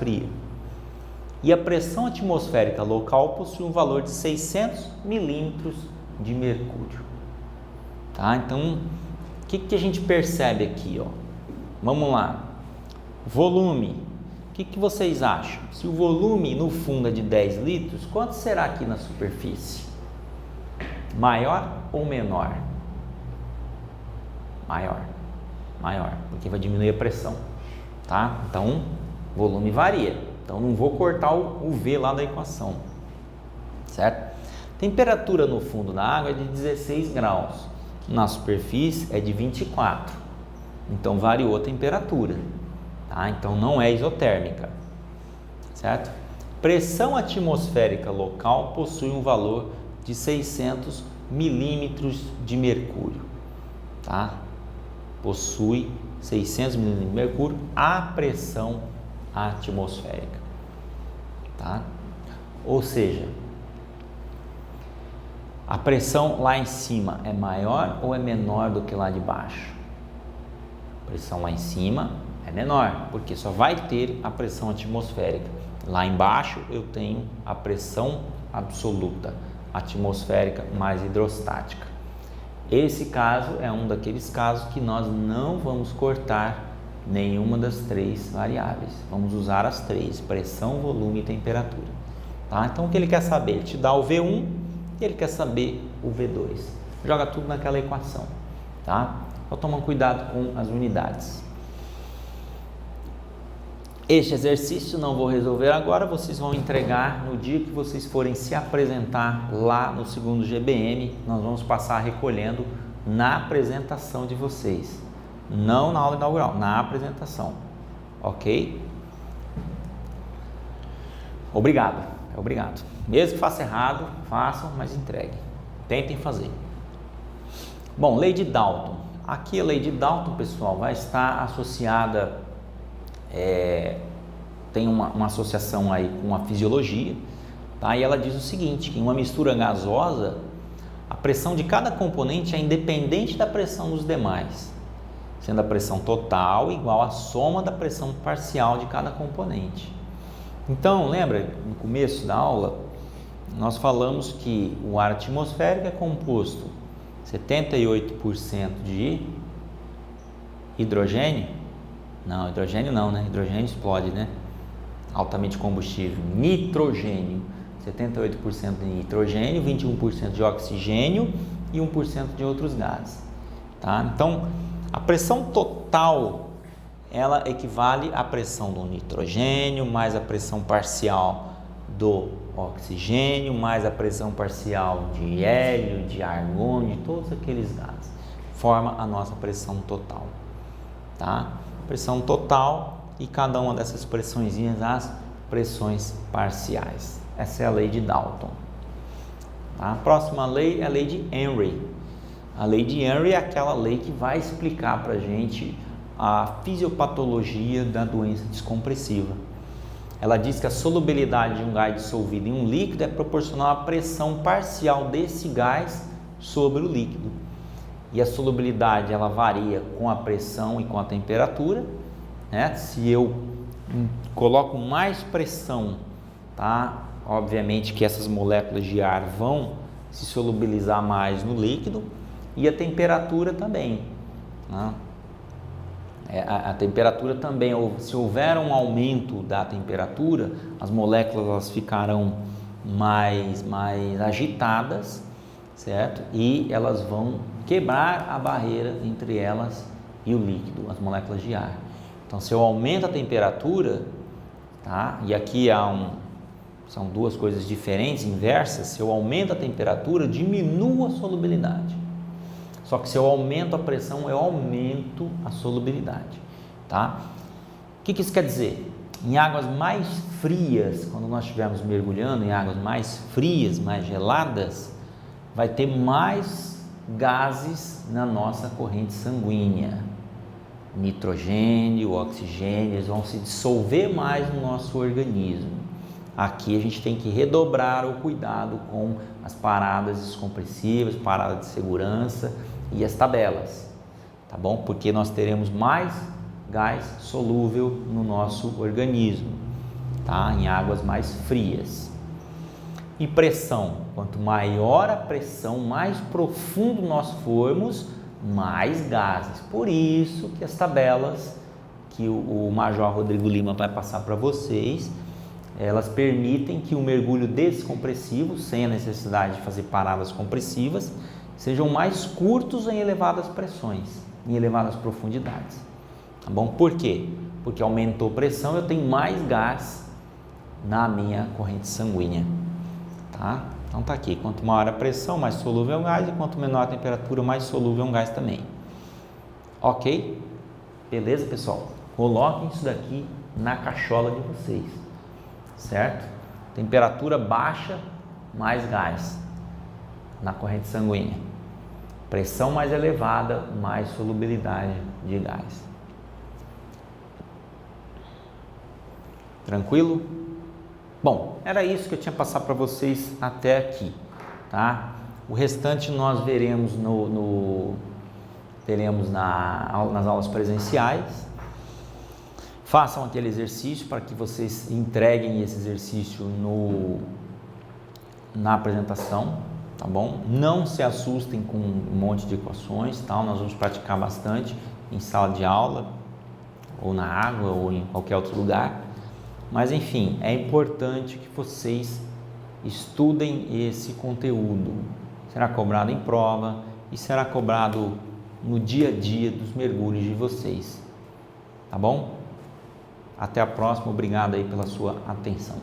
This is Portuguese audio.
fria. E a pressão atmosférica local possui um valor de 600 milímetros de mercúrio. Tá? Então, o que a gente percebe aqui? Ó? Vamos lá. Volume. O que vocês acham? Se o volume no fundo é de 10 litros, quanto será aqui na superfície? Maior ou menor? Maior. Maior, porque vai diminuir a pressão. Tá? Então, volume varia. Então, não vou cortar o V lá da equação. Certo? Temperatura no fundo da água é de 16 graus. Na superfície é de 24. Então, variou a temperatura. Tá? Então, não é isotérmica. Certo? Pressão atmosférica local possui um valor de 600 milímetros de mercúrio. Tá? Possui 600 milímetros de mercúrio a pressão atmosférica. Tá? Ou seja, a pressão lá em cima é maior ou é menor do que lá de baixo? A pressão lá em cima é menor, porque só vai ter a pressão atmosférica. Lá embaixo eu tenho a pressão absoluta, atmosférica mais hidrostática. Esse caso é um daqueles casos que nós não vamos cortar nenhuma das três variáveis. Vamos usar as três: pressão, volume e temperatura. Tá? Então, o que ele quer saber? Ele te dá o V1 e ele quer saber o V2. Joga tudo naquela equação. Tá? Só toma cuidado com as unidades. Este exercício não vou resolver agora, vocês vão entregar no dia que vocês forem se apresentar lá no segundo GBM. Nós vamos passar recolhendo na apresentação de vocês, não na aula inaugural, na apresentação, ok? Obrigado, obrigado. Mesmo que faça errado, façam, mas entreguem, tentem fazer. Bom, lei de Dalton. Aqui a lei de Dalton, pessoal, vai estar associada tem uma associação aí com a fisiologia, tá? E ela diz o seguinte, que em uma mistura gasosa, a pressão de cada componente é independente da pressão dos demais, sendo a pressão total igual à soma da pressão parcial de cada componente. Então, lembra, no começo da aula, nós falamos que o ar atmosférico é composto 78% de hidrogênio. Não, hidrogênio não, né? Hidrogênio explode, né? Altamente combustível. Nitrogênio, 78% de nitrogênio, 21% de oxigênio e 1% de outros gases. Tá? Então, a pressão total, ela equivale à pressão do nitrogênio, mais a pressão parcial do oxigênio, mais a pressão parcial de hélio, de argônio, de todos aqueles gases. Forma a nossa pressão total. Tá? Pressão total e cada uma dessas pressõezinhas as pressões parciais. Essa é a lei de Dalton. Tá? A próxima lei é a lei de Henry. A lei de Henry é aquela lei que vai explicar para a gente a fisiopatologia da doença descompressiva. Ela diz que a solubilidade de um gás dissolvido em um líquido é proporcional à pressão parcial desse gás sobre o líquido. E a solubilidade ela varia com a pressão e com a temperatura, né? Se eu coloco mais pressão, tá? Obviamente que essas moléculas de ar vão se solubilizar mais no líquido, e a temperatura também, né? A temperatura também, se houver um aumento da temperatura, as moléculas elas ficarão mais agitadas, certo? E elas vão quebrar a barreira entre elas e o líquido, as moléculas de ar. Então, se eu aumento a temperatura, tá? E aqui são duas coisas diferentes, inversas. Se eu aumento a temperatura, diminuo a solubilidade. Só que se eu aumento a pressão, eu aumento a solubilidade, tá? O que isso quer dizer? Em águas mais frias, quando nós estivermos mergulhando em águas mais frias, mais geladas, vai ter mais gases na nossa corrente sanguínea. Nitrogênio, oxigênio, eles vão se dissolver mais no nosso organismo. Aqui a gente tem que redobrar o cuidado com as paradas descompressivas, paradas de segurança e as tabelas, tá bom? Porque nós teremos mais gás solúvel no nosso organismo. tá? Em águas mais frias. E pressão, quanto maior a pressão, mais profundo nós formos, mais gases. Por isso que as tabelas que o Major Rodrigo Lima vai passar para vocês, elas permitem que o mergulho descompressivo, sem a necessidade de fazer paradas compressivas, sejam mais curtos em elevadas pressões, em elevadas profundidades. Tá bom? Por quê? Porque aumentou a pressão, eu tenho mais gás na minha corrente sanguínea. Tá? Então tá aqui, quanto maior a pressão, mais solúvel é o gás, e quanto menor a temperatura, mais solúvel é o gás também. Ok? Beleza, pessoal? Coloquem isso daqui na cachola de vocês, certo? Temperatura baixa, mais gás na corrente sanguínea. Pressão mais elevada, mais solubilidade de gás. Tranquilo? Bom, era isso que eu tinha passado para vocês até aqui, tá? O restante nós veremos nas aulas presenciais. Façam aquele exercício para que vocês entreguem esse exercício na apresentação, tá bom? Não se assustem com um monte de equações, tá? Nós vamos praticar bastante em sala de aula, ou na água, ou em qualquer outro lugar. Mas enfim, é importante que vocês estudem esse conteúdo. Será cobrado em prova e será cobrado no dia a dia dos mergulhos de vocês. Tá bom? Até a próxima, obrigado aí pela sua atenção.